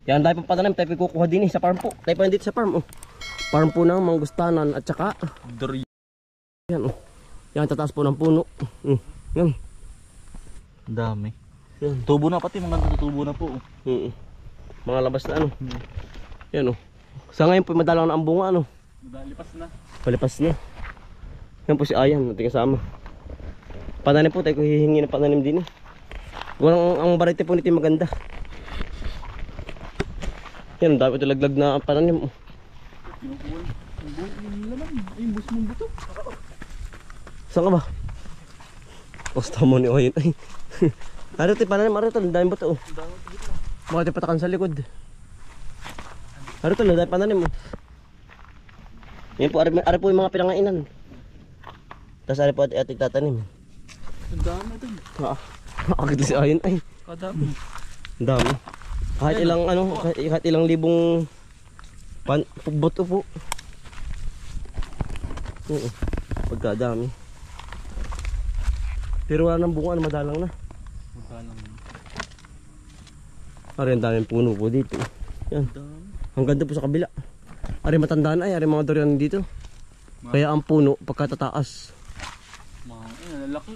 Yan, dahil pang pananim, tayo kukuha din sa farm po. Tayo pa dito sa farm, oh. Farm po ng manggustanan at saka durian. Yan, oh. Yan, tataas po ng puno. Yan. Dami. Yan. Tubo na pati, mga natutubo na po. Mga labas na ano. Yan, oh. Sa ngayon po, madalang na ang bunga, ano. Lipas na. Palipas na. Yan po si Ayan, natin kasama. Pananim po, tayo ko hihingi ng pananim din, eh. Ang variety po nito maganda. Yan, dami ito laglag na pananim. Saan ka ba? Gusto mo ni Oyen. Ay. Ano ito pananim? Ano ito? Dami ba ito? Bakit ito patakan sa likod? Ano ito? Dami pananim. Yan po, ari po yung mga pinangainan. Tapos ari po ating tatanim. Ang dami ito. Akit si Oyen. Ay. Kadami. Ang dami. Kahit ilang ano, kahit ilang libong boto po. Oo. Pagkadami. Pero wala nang bunga, madalang na. Madalang na. Ari, ang daming puno po dito. Yan. Hanggang doon po sa kabila. Ari, matandaan ay, ari mga durian dito. Kaya ang puno, pagkatataas. Mga lalaki.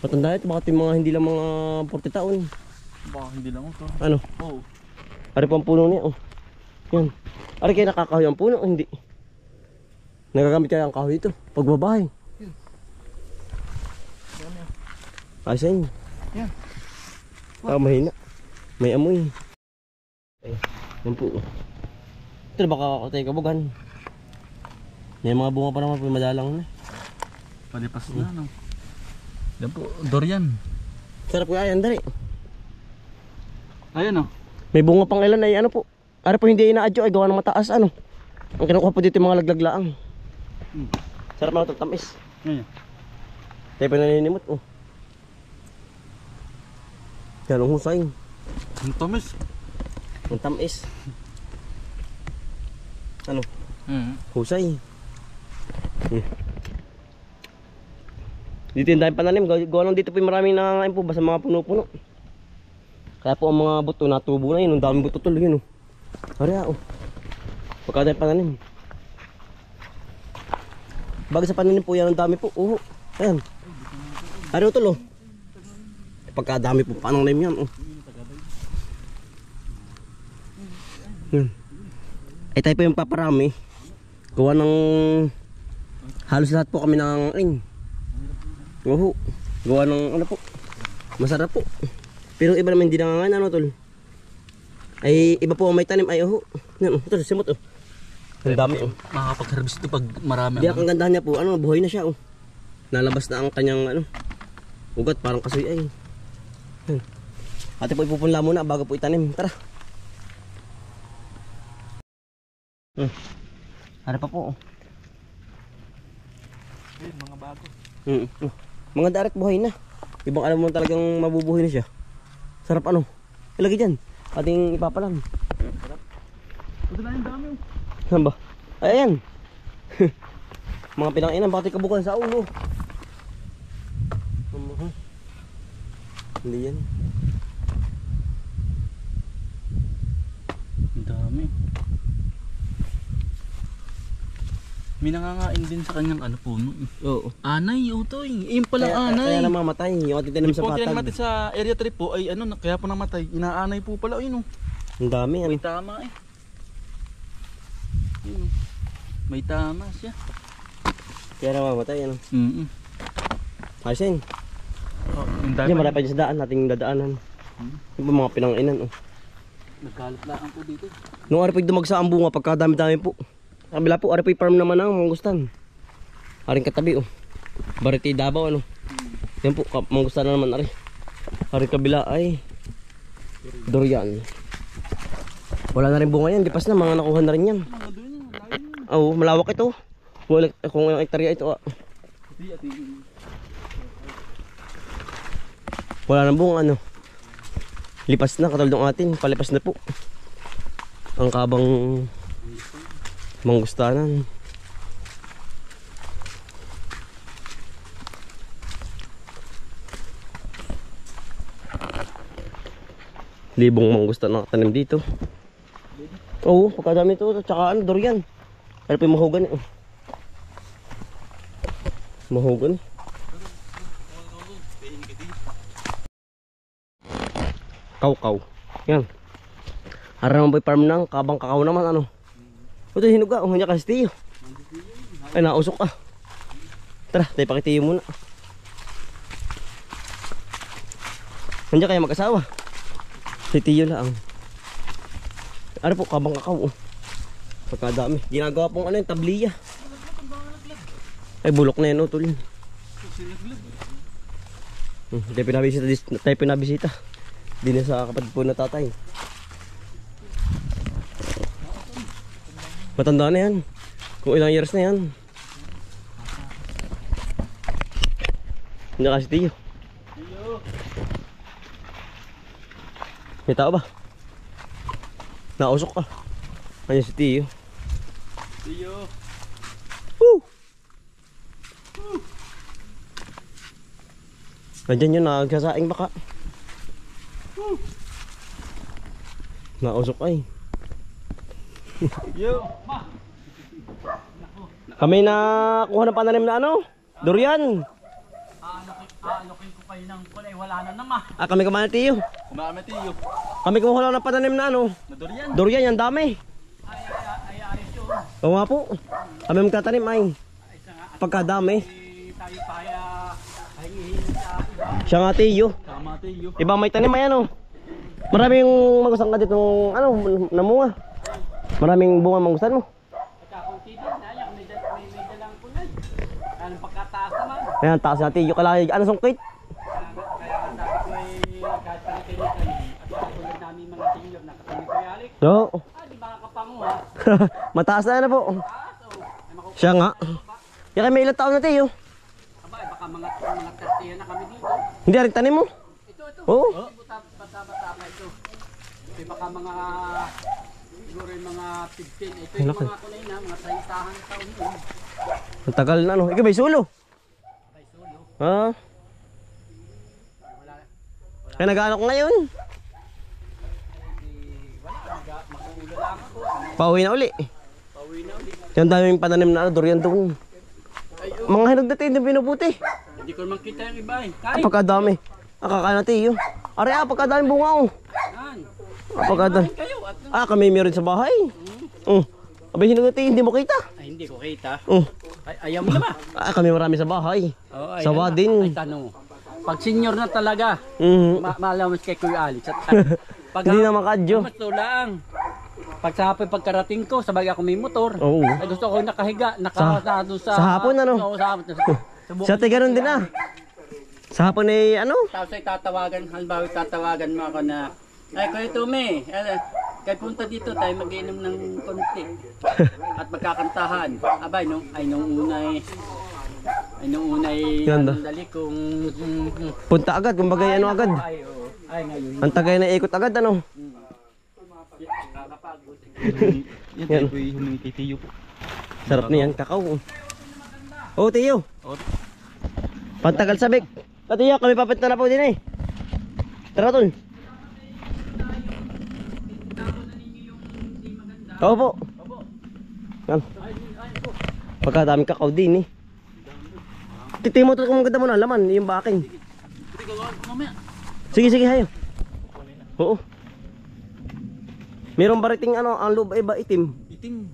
Matandaan ito, bakit yung mga hindi lang mga 40 taon. Baka hindi lang ito. Ano? Oo. Ari po ang puno niya, oh. Yan. Ari, kaya nakakahoy ang puno, hindi. Nagagamit kaya ang kahoy ito. Pagbabahay. Ay, sa inyo. Yan. Mahina. May amoy. Ay, yan po. Ito na baka kakatay kabugan. May mga bunga pa naman po, madalang na. Palipas na, no? Yan po, durian. Sarap ko yan, dali. Ayun, oh. May bunga pang ilan ay ano po. Ari po hindi ina-adyo ay gawa ng mataas ano. Ang kinukuha po dito yung mga laglaglaang. Sarap mga ito, tamis. Yan. Tayo pa naninimot, oh. Yan ang husay. Ang tamis. Ang tamis. Ano? Husay. Dito yung dahil pananim. Gawa lang dito po yung maraming nangangain po. Basta mga puno-puno. Kaya po ang mga buto natubo na yun. Ang daming buto tuloy yun, oh. Hariya, oh. Pagka dahil pananim. Bagay sa pananim po yan. Ang dami po. Oh. Ayan. Hariya, tulo. Pagka dami po pananim yan, oh. Ay tayo po yung paparami. Gawa ng halos lahat po kami ng gawa ng ano po. Masarap po. Pero iba naman hindi nangangan, ano tol. Ay iba po ang may tanim ay yan, ito simot, oh. Ang dami, oh. Makakapag-harvest ito pag marami. Di ang gandahan niya po, ano, buhay na siya, oh. Nalabas na ang kanyang ano ugat, parang kasoy ay. Ate po ipupunla muna bago po itanim. Tara. Ano pa po, oh. Mga bago. Mga direct buhay na. Ibang alam mo talagang mabubuhay na siya. Sarap ano. Ilagay dyan. Ating ipapalan. Sarap. Ito na yung dami, oh. Saan ba? Ay, ayan. Mga pinangainan. Bakit kabukan sa ulo? Hindi yan. Ang dami. May nangangain din sa kanyang ano puno. Oo. Anay, utoy. Yung pala anay. Kaya namamatay. Yung atitanim sa Yung patag. namatay sa area 3 po ay ano, kaya po namatay. Inaanay po pala, yun, oh. Ang dami, ano. May tama, eh. Yun, oh. May tama siya. Kaya namamatay, ano. Ayun. Yung Diyan marami pa dyan sa daan. Ating dadaanan. Yung mga pinangainan, oh. Nagkalat lang po dito. Nung araw po dumagsa ang bunga, pagkadami-dami po. Kabila po, araw po farm naman ang mangustan. Aring katabi, oh. Bariti Davao, ano. Yan po, mangustan na naman, ari. Aring kabila ay durian. Wala na rin bunga yan, lipas na, mga nakuha na rin yan. Oo, malawak ito. Kung ilang hektarya ito, ah. Wala na bunga, ano. Lipas na, katulad ng atin, palipas na po. Ang kabang manggustanan. Libong mangustan na tanim dito. Oo, pagkadami ito. Tsaka ano, durian. Ano pa yung mahugan eh. Mahugan. Kaw-kaw. Yan. Harang boy farm ng kabang kakao naman ano. Ito hinuga, hanya kasi tiyo. Ay nausok ah. Tara, tayo pakitiyo muna. Nandiyan kayo mag-asawa. Si tiyo lang. Ano po, kabang kakao. Pagkadami. Ginagawa pong ano yung tabliya. Ay bulok na yan o tulin. Tayo pinabisita. Di na sa kapatid po na tatay. Matanda na yan. Kung ilang years na yan. Hindi kasi tiyo. May tao ba? Nausok ka. Kanya si tiyo. Tiyo. Woo! Nandiyan yun, nagsasaing baka. Nausok ay. Yo. Kami na kuha ng pananim na ano? Durian. Alokin ko kayo ng kulay, wala na naman. Kami kumain tiyo. Kumain tiyo. Kami kumuha lang ng pananim na ano? Na durian. Durian, yan dami. Ay, ayos yun. Oo nga po. Kami magtatanim ay. Pagkadami. Tayo kaya, hingihin sa iba. Siya nga tiyo. Tama tiyo. Ibang may tanim ay ano. Maraming magusang ka dito ano, namunga. Maraming bunga mangusan mo. Pagkakunti din, sayang, may dalang kulay. Anong pagkataas naman. Ayan, taas na tiyo kalay. Ano sungkit? Kaya ang sabi ko ay kahit panikinig at katulad namin mga senior na katulad ko yalik. Oo. Di ba kapanguha? Mataas na ano po. Taas o. Ay makukuha. Siya nga. Yan kay may ilang taon na tiyo. Aba, baka mga 30 na kami dito. Hindi rin tanim mo. Ito. Oo. Bata-bata pa ito. Ito baka mga siguro yung mga 15. Ito Ay, yung laki. mga kulay na, mga 30 taon yun. Ang tagal na ano. Ikaw may sulo. Ay, sulo. Ha? Wala. Kaya nag-ano ko ngayon. Makuulo lang ako. Pauwi na uli. Pauwi na ulit. Yan daming pananim na ano, durian doon. Mga hinog na tiyo, hindi pinuputi. Hindi ko naman kita yung iba eh. Kain. Pagkadami. Kakain na tiyo. Are pagkadami bunga oh. Yan. Pagkadami. Kayo at Kami meron sa bahay. Abay hinog na tiyo, hindi mo kita. ay, hindi ko kita. Oh. Ay, ayaw mo naman. Kami marami sa bahay. Oh, ay, Sawa ay, din. Ay, tanong. Pag senior na talaga, malamas kay Kuya Alex. At, pag Hindi na makadyo. mas lang. Pag sa hapon pagkarating ko, sabay ako may motor. Oo. Ay, gusto ko nakahiga, sa hapon, ano? Oo, sa hapon. Sa tiga ron din ah. Sa hapon ay ano? Tapos ay tatawagan, halimbawa tatawagan mo ako na, ay Kuya Tume, kaya punta dito tayo mag-inom ng konti at magkakantahan. Abay, nung unay Ganda. dali kung Punta agad, kumbaga ano agad. ay, oo. Ay ngayon. Ang tagay na ikot agad ano. Kakapagod. Yan Yan. tayo humingi tiyo po. Sarap niyan, kakao. Oh, tiyo. Oh, Pantagal sabik. Tiyo, kami papunta na po din eh. Tara tol. Oo po. Yan. Pagkadaming kakao din eh. Titimo to kung maganda mo na laman, yung baking. Hindi gawin ko mamaya. Sige, hayo. Oo. Meron bariting ano, ang loob ay ba itim? Itim.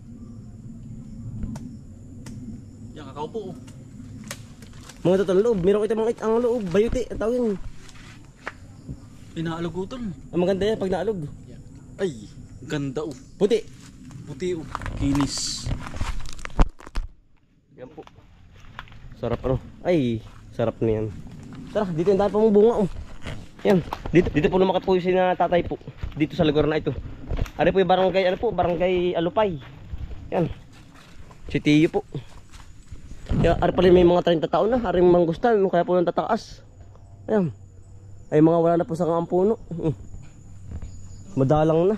Yan kakao po. Mga totoong loob, meron itim ang loob, bayuti, ang tawag yun. Inaalugutan. Ang maganda yan pag naalog. Ay, ganda oh. Puti. Puti oh. Kinis. Yan po. Sarap ano. Ay, sarap na yan. Tara, dito yung tayo pang bunga oh. Yan, dito po lumaki po si na tatay po. Dito sa lugar na ito. Ari po yung barangay, ano po, barangay Alupay. Yan. Si Tiyo po. Yan, ari pala may mga 30 taon na, aring manggustan, kaya po nang tataas. Ayan. Ay mga wala na po sa ang puno. Madalang na.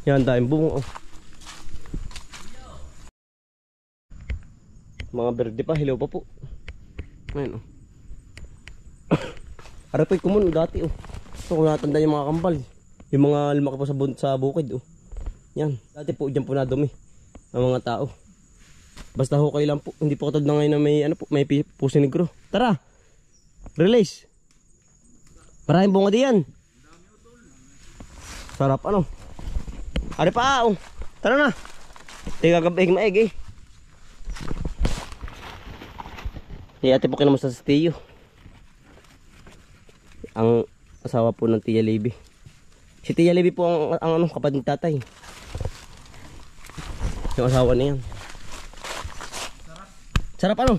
Yan, dahil bunga oh. Mga berde pa, hilaw pa po. Ayan oh. Ari po yung kumun dati oh. So kung natanda yung mga kambal. Yung mga lumaki po sa bukid oh. Yan. Dati po dyan po nadumi ang mga tao. Basta hukay lang po. Hindi po katulad na ngayon na may ano po, may puso negro. Tara. Release. Maraming bunga diyan. Sarap ano. Ari pa oh. Tara na. Tiga gabig maeg eh. Ate po kinamusta sa tiyo. Ang asawa po ng Tia Libby. Si Tia Libby po ang ano, kapatid ng tatay. Yung asawa niya yan. Sarap ano?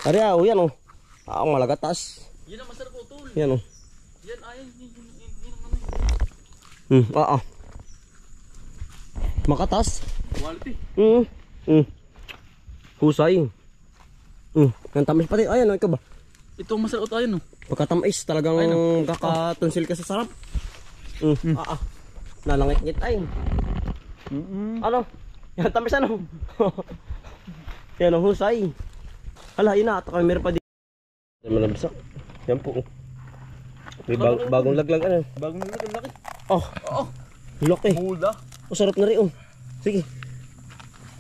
Ari ah, yan oh. Ang malagatas. Yan ang masarap utol. Yan oh. Yan ayun. Yun. Makatas. Quality. Husay. Ang tamis pati. Ayan oh, ikaw ba? Ito ang masarap ayun oh. Pagkatamis talagang kakatonsil ka sa sarap. Nalangit-ngit ay. Ano? Yan tamis ano? Yan ang husay. Hala, ina, ito kami meron pa dito. Yan malabsak. Yan po. May bagong laglag ano. Bagong laki. Oh, laki. Mulda. Oh, sarap na rin oh. Sige.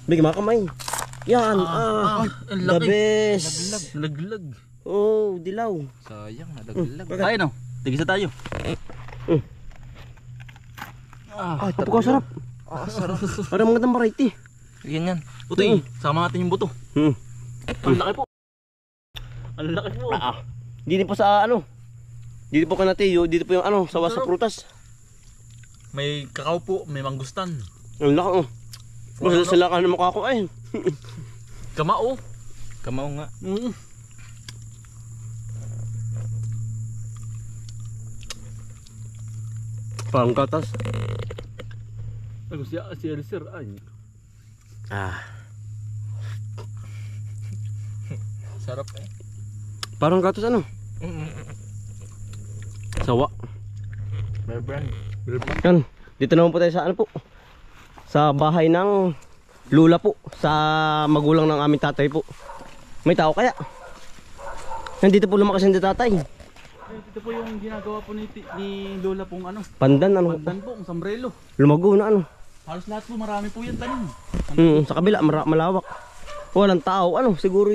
Bigyan mga kamay. Yan, the best. Laglag. Oh, dilaw. Sayang, nalaglag. Ayun oh. Tigisa tayo. Tapo ko, sarap. Sarap. Parang magandang variety. Ganyan. Utoy, sama natin yung buto. Ang laki po. Ang laki po. Dito po sa ano. Dito po kanatiyo, dito po yung ano, sawa sa prutas. May kakao po, may mangustan. Ang laki oh. Basta sila ka na mukha ko ay. Kamao. Kamao nga. Parang gatas. Ako siya, sir ay. Sarap eh. Parang gatas ano? Sawa. Bear brand. Yan. Dito naman po tayo sa ano po. Sa bahay ng lula po. Sa magulang ng aming tatay po. May tao kaya? Nandito po lumakas yung tatay. Ito po yung ginagawa po ni Lola pong ano. Pandan ano? Pandan po, ang sombrero. Lumago na ano? Halos lahat po, marami po yan tanim. Sa kabila malawak. Walang tao ano? Siguro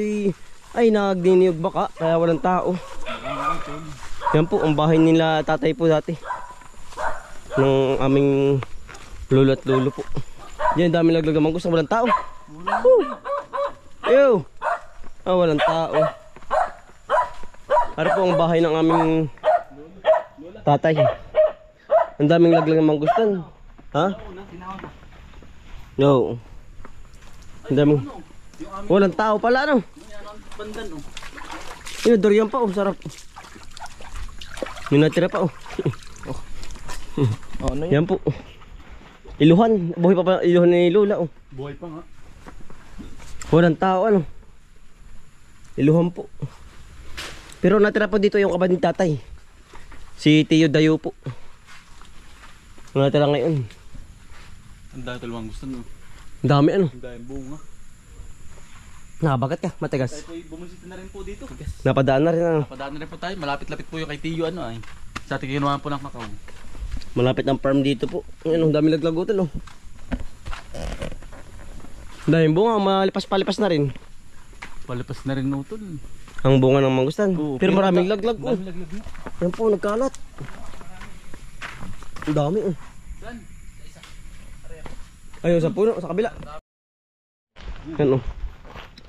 ay nagdiniyog baka kaya walang tao. Yan po ang bahay nila tatay po dati. Ng aming lolo at lolo po. Yan dami laglag ng mangos, walang tao. Yo. Walang tao. Ano po ang bahay ng aming tatay. Ang daming laglag ng mangustan. Ha? No. Ang daming. Walang tao pala ano. Pandan oh. Yun, durian pa oh, sarap. Yung natira pa oh. Ano Yan po. Iluhan, buhay pa iluhan ni Lola oh. Buhay pa nga. Walang tao ano. Iluhan po. Pero natira po dito yung kapatid ni tatay. Si Tio Dayo po. Natira ngayon. Ang dami talawang gusto no. Ang dami ano. Ang dami bunga. Nakabagat ka, matigas. Tayo po bumisita na rin po dito. Napadaan na rin ano. Padaan na rin po tayo. Malapit-lapit po yung kay Tiyo ano ay. Sa ating kinuha po ng kakao. Malapit ang farm dito po. Ayun, ang dami laglagutan oh. Dahil bunga, malipas-palipas na rin. Palipas na rin utol. Ang bunga ng mangustan. Oo, pero maraming laglag oh. Maraming laglag na. Yan po, nagkalat. Ang dami oh. Ayun, sa puno, sa kabila. Yan oh.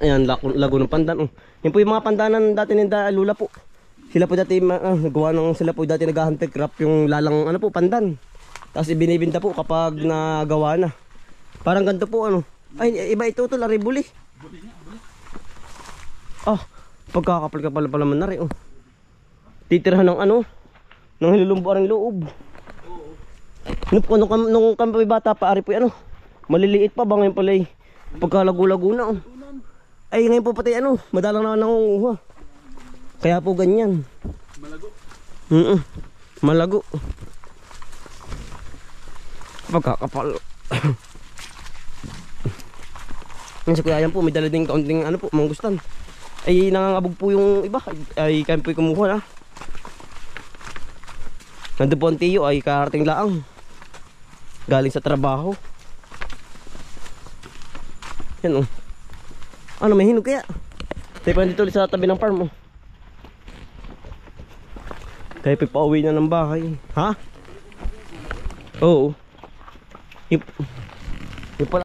Ayan, lago ng pandan oh. Yan po yung mga pandanan dati ni Lula po. Sila po dati nagawa ng sila po dati nag-handcraft yung lalang ano po pandan. Tapos ibinibenta po kapag nagawa na. Parang ganito po ano. Ay iba ito laribuli. Pagkakapal pala man na rin oh. Titirahan ng ano ng hilulumbuan ng loob. Nung kami bata pa ari po ano. Maliliit pa ba ngayon pala eh. Pagkalago-lago na oh. Ay ngayon po pati ano, madalang na nangunguha. Kaya po ganyan. Malago. Malago. Pagkakapal. Yan si Kuya yan po, may dala din kaunting ano po, mangustan. Ay nangangabog po yung iba. Ay kami po kumuha na. Nandun po ang tiyo ay karating laang. Galing sa trabaho. Yan oh. Ano, may hinog kaya? Tayo pa dito ulit sa tabi ng farm oh. Kaya pauwi na ng bahay. Ha? Oo. Yung pala.